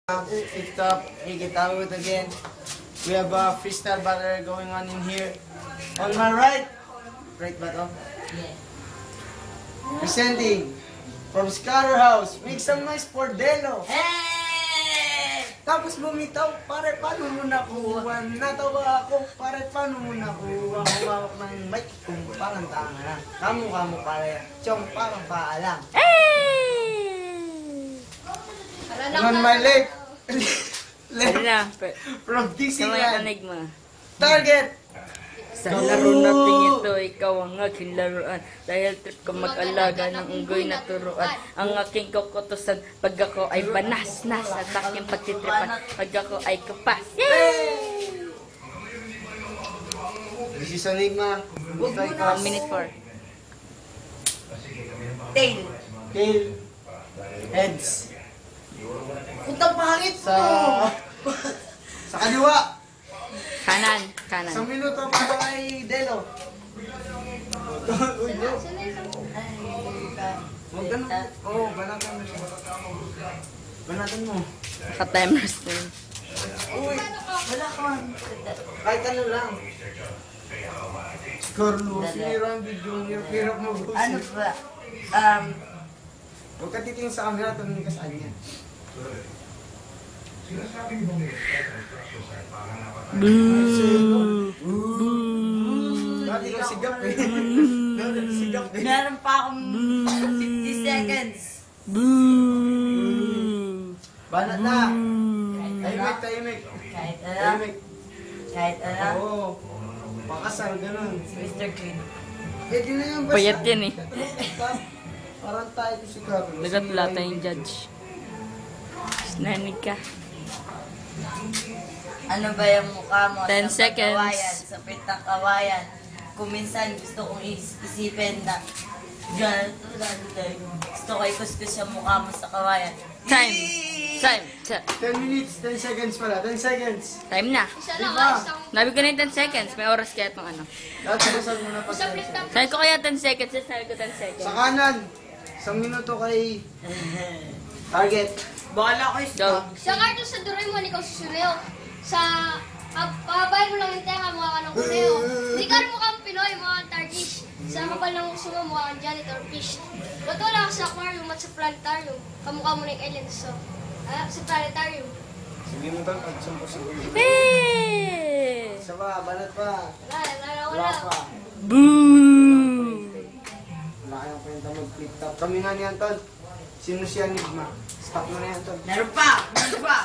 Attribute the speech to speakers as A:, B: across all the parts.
A: Picked up Igitawut again. We have a freestyle battle going on in here. On my right ba to?
B: Yeah.
A: Presenting from Scatter House, make some noise for Delo.
B: Hey!
A: Tapos bumitaw, pare paano mo nakuha? Natawa ako, pare paano mo nakuha? Humawak ng mic kung parang tanga lang. Kamu pare, chong parang paalang. On my left,
C: Ano na?
A: from
C: Sa
A: Dixieland,
C: may mo.
A: Target!
C: Sa laro natin ito, ikaw ang aking laruan. Dahil trip ko mag-alaga ng unggoy na turuan. Ang aking kukutusan, pag ako ay banas-nas. At aking pagtitripan, pag ako ay kapas. Yay!
A: This is Enigma. Like
C: 1 minute 4.
B: Tail.
A: Tail. Heads.
B: Putang pangit
A: Sa...
B: mo!
A: sa kaliwa.
C: Kanan.
A: Sa minuto para kay Delo. Uy, no. Huwag ganun. Oo, banatan mo siya. Banatan mo.
C: Ka-timers na yun.
A: Uy,
B: Wala ka man.
A: kahit ano lang. Carlo, sinira ang video niya. Hirap mo busin.
B: Ano ba?
A: Huwag ka titingin sa camera, tumingin ka sa kanya. Dati ko sigap eh. Dati ko sigap eh.
B: Meron pa akong 50 seconds.
A: Banat na! Tahimik.
B: Kahit ano.
A: Tahimik.
B: Kahit ano.
A: Oo. Pakasal, ganun.
B: Si Mr. Clean.
A: Eh, di na yung basta.
C: Payat yan eh.
A: Parang tayo ko si Carlo.
C: Nagatulata yung judge. Nanig ka.
B: Ano ba yung mukha mo?
C: 10
B: sa
C: seconds.
B: pagkawayan, sa pitang kawayan. Kung minsan gusto kong isipin na gusto ko ikuskus yung mukha mo sa kawayan.
C: Time.
A: 10 minutes, 10 seconds pala. 10 seconds.
C: Time na.
A: Diba?
C: Nabi ko na yung 10 seconds. May oras kaya itong ano.
A: Dati basag mo na pa 10 seconds.
C: Sabi ko kaya 10 seconds. Sabi ko 10 seconds.
A: Sa kanan. Isang minuto kay Target.
B: Bahala ko
C: Go.
D: Sa karto sa Doraemon, ikaw susuneo. Sa pababayan mo lang yung tenga, mukha ka ng kuneo. Hindi ka rin mukhang Pinoy, mukha kang Turkish. Sa kapal ng uso mo, mukha kang janitor fish. Ba't wala ka sa aquarium at sa planetarium? Kamukha mo na yung aliens, so. Sa planetarium.
A: Sige mo tol, pag-sumpo sa ulo.
C: Hey!
A: Isa pa, banat pa.
D: Wala.
A: pa.
C: Boo!
A: Wala kayong kwenta mag-flip top. Kami nga niyan tol. Sino si Enigma? Stop mo na yan tol.
B: Meron pa! Meron pa!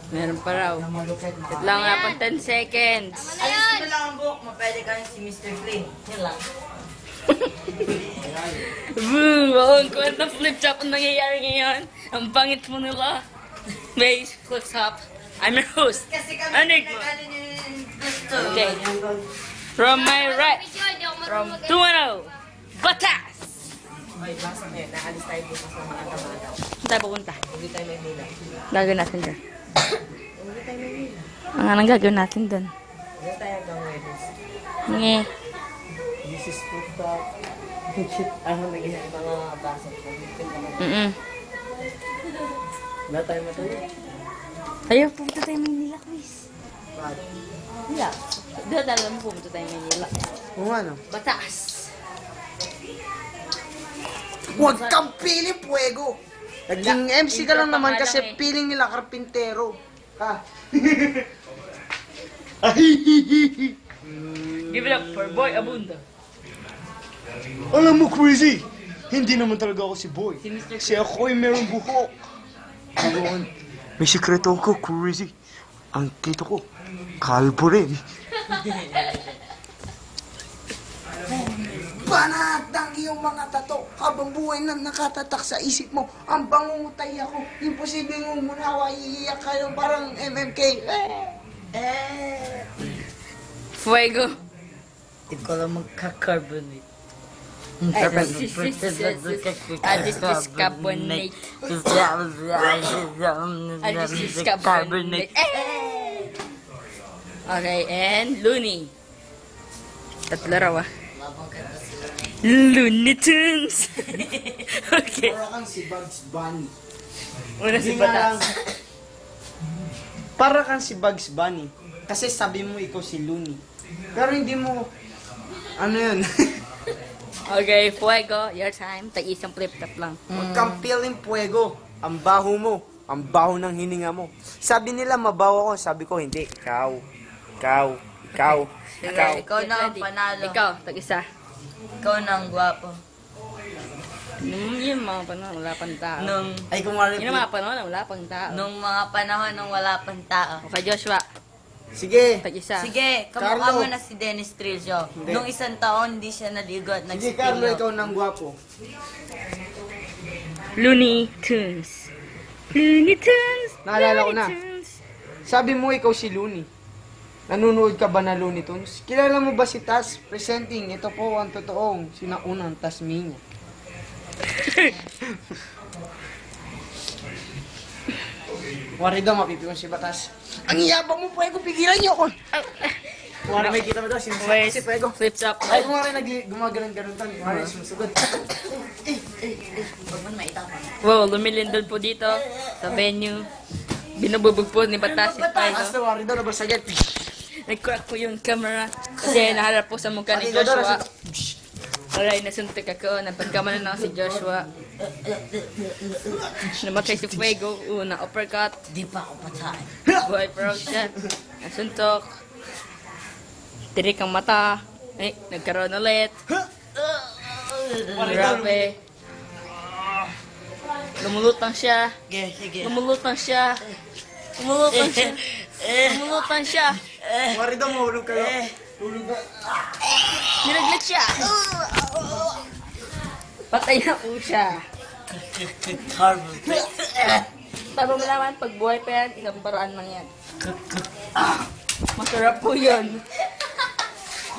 C: Meron pa raw.
A: Malupit.
C: Wait lang nga pang 10 seconds.
D: Tama na
B: Alisin
D: yan!
B: mo lang ang buhok mo, pwede ka rin si Mr. Clean. Yun lang.
C: Boo! Ang kwenta flip chop ang nangyayari ngayon. Ang pangit mo nila. May flip top. I'm your host.
B: Kasi kami
C: Enigma.
B: nagano yung gusto.
C: Okay. From my right.
D: Video, hindi ako
C: From
D: marunong
C: 2-0. Batas!
B: May basa na yun. Naalis tayo dito sa mga kamagaw.
C: Saan tayo pupunta?
B: Hindi tayo may nila.
C: Gagawin natin dyan.
B: Hindi tayo may nila.
C: Anong gagawin natin dun?
B: Hindi tayo hanggang weddings.
C: Nge.
A: This is flip top.
B: Shit. Ano naging mga basa. Pin naman. Wala tayo matulog.
C: Ayaw, pupunta tayo Maynila, Chris.
A: Bad.
C: Wala. Doon talaga mo pupunta tayo Maynila.
A: Kung ano?
C: Batas!
A: Huwag kang piling puwego! Naging MC ka lang
C: Intro
A: naman
C: pa nga
A: kasi
C: lang eh.
A: piling nila karpintero. Ha?
C: Give it up for Boy Abunda.
A: Alam mo, crazy! Hindi naman talaga ako si Boy.
C: Si Mr.
A: Kasi ako'y merong buhok. Ngayon, may sikreto ako, crazy. Ang kita ko, kalbo rin. Banat ng iyong mga tato habang buhay na nakatatak sa isip mo. Ang bangungutay ako. Imposible mong munawa, iiyak kayo parang MMK.
C: Fuego.
B: Hindi ko lang magka-carbonate.
C: This is carbonate. This is carbonate. Okay, and Looney. Tatlo raw ah. Looney Tunes. Okay.
A: Para kang si Bugs Bunny.
C: Una si
A: Hindi nga lang,
C: Batas.
A: Para kang si Bugs Bunny. Kasi sabi mo ikaw si Looney. Pero hindi mo, ano yun?
C: Okay, Fuego, your time. Tag-isang flip-top lang.
A: Huwag kang feeling puwego. Ang baho mo. Ang baho ng hininga mo. Sabi nila mabaho ako. Sabi ko hindi. Ikaw.
B: Ikaw na ang panalo.
C: Ikaw, tag-isa.
B: Ikaw na ang gwapo.
C: Yung mga panahon, wala pang tao.
A: Ay, kung nga
C: Yung mga panahon, wala pang tao.
B: Nung mga panahon nung wala pang tao.
C: Okay, Joshua,
A: Sige.
C: tag-isa.
B: Sige, kamukha
A: Carlo.
B: mo na si Dennis Trillo.
A: Hindi.
B: Nung isang taon, hindi siya naligo at
A: Sige, Carlo,
B: nagsipilyo.
A: ikaw nang gwapo.
C: Looney Tunes. Looney Tunes.
A: Naalala ko na.
C: Looney Tunes.
A: Sabi mo ikaw si Looney. Nanonood ka ba na Looney Tunes? Kilala mo ba si Tas? Presenting, ito po ang totoong sinaunang Tasmania. Wari daw, mapipikon si Batas. Ang iyabang mo, Puego, pigilan niyo ako. Wari, may kita mo daw,
C: Wait,
A: si Puego.
C: flips up.
A: Ay, kung wari, gumaganon-ganon tan. Wari, sumusugod.
B: Huwag mo na maitapon.
C: Wow, lumilindol po dito sa venue. Binububog po ni Batas si Fuego.
A: Basta wari daw, nabasagit.
C: Nag-crack po yung camera kasi naharap po sa mukha ni Joshua. Alay, nasuntok ako. Napagkamalan na ako si Joshua. Namatay si Fuego. Unang uppercut.
B: Di pa ako patay.
C: Buhay proud siya. Nasuntok. Tirik ang mata. Ay, nagkaroon ulit. Grabe. Lumulutang siya.
B: Sige.
C: Lumulutang siya. Lumulutang siya. Lumulutang siya.
A: Wari daw, mahulog kayo. Hulog na.
C: Nilaglag siya. Patay na po siya. Para malaman, pag buhay pa yan, isang paraan lang yan. Masarap po yun.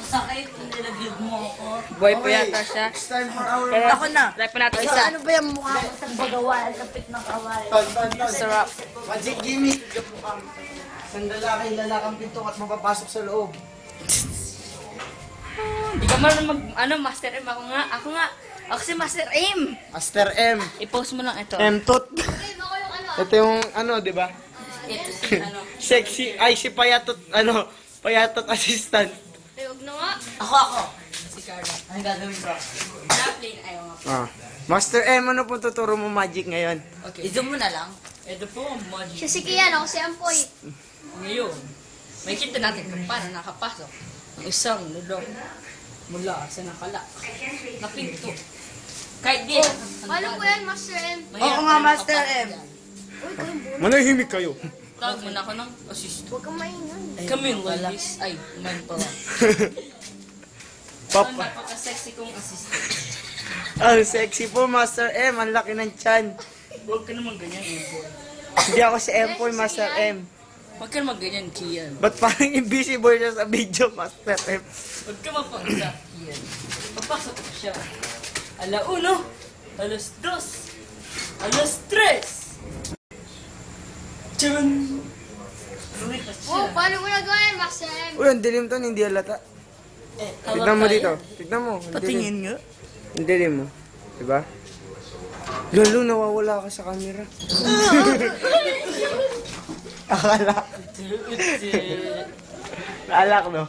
B: Sakit, nilaglag mo ako.
C: Buhay pa yata siya.
A: It's time for our...
C: Pero,
B: Ako na.
C: try pa natin isa.
B: Ano ba yung mukha mo sa bagawal? Kapit ng kawal.
A: Ton.
C: Sarap.
A: Magic gimmick. Isang lalakang pinto at mapapasok sa loob.
C: Di ka marunong Master M. Ako nga. Ako si Master M.
A: Master M.
C: I-post mo lang ito.
A: M-tot.
D: Game ako yung ano.
A: Ito yung ano, di ba?
C: Ito si ano.
A: Sexy. Ay, si Payatot, Payatot assistant.
D: Ay, huwag na nga.
B: Ako. Si Carla. Ano gagawin ko?
C: Chaplin. Ayaw nga.
A: Master M, ano po tuturo mo magic ngayon?
C: Okay.
B: I-zoom mo na lang.
C: Ito po ang magic.
D: Siya si Kian, ako si Ampoy.
C: Ngayon, may kita natin kung paano nakapasok ang isang lulong mula sa nakalak na pinto. Kahit di.
D: Alam ko yan, Master M.
B: Oo nga, Master M.
A: Manahimik kayo.
C: Tawag mo na ako ng assist.
D: Huwag kang maingay.
C: Kami yung ladies. Ay, man pala.
A: Papa.
C: Ang napaka-sexy kong assistant.
A: Ang sexy po, Master M. Ang laki ng tiyan.
C: Huwag ka naman ganyan, boy.
A: Hindi ako si M po, Master M.
C: Huwag ka naman ganyan, Kian.
A: Ba't parang invisible siya sa video, Master M?
C: Huwag ka mapangsa, Kian. Papasok ko siya. Ala-uno, alas-dos, alas-tres. Tiyun! Lumipas siya.
D: Oh, paano mo nagawa yan, Master M?
A: Uy, ang dilim to, hindi halata. Tignan mo dito. Tignan mo. ang dilim.
C: Patingin nga.
A: Ang dilim mo. Diba? Lalo, nawawala ka sa camera. Akala. Akala ko, no?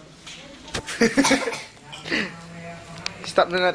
A: Stop na natin.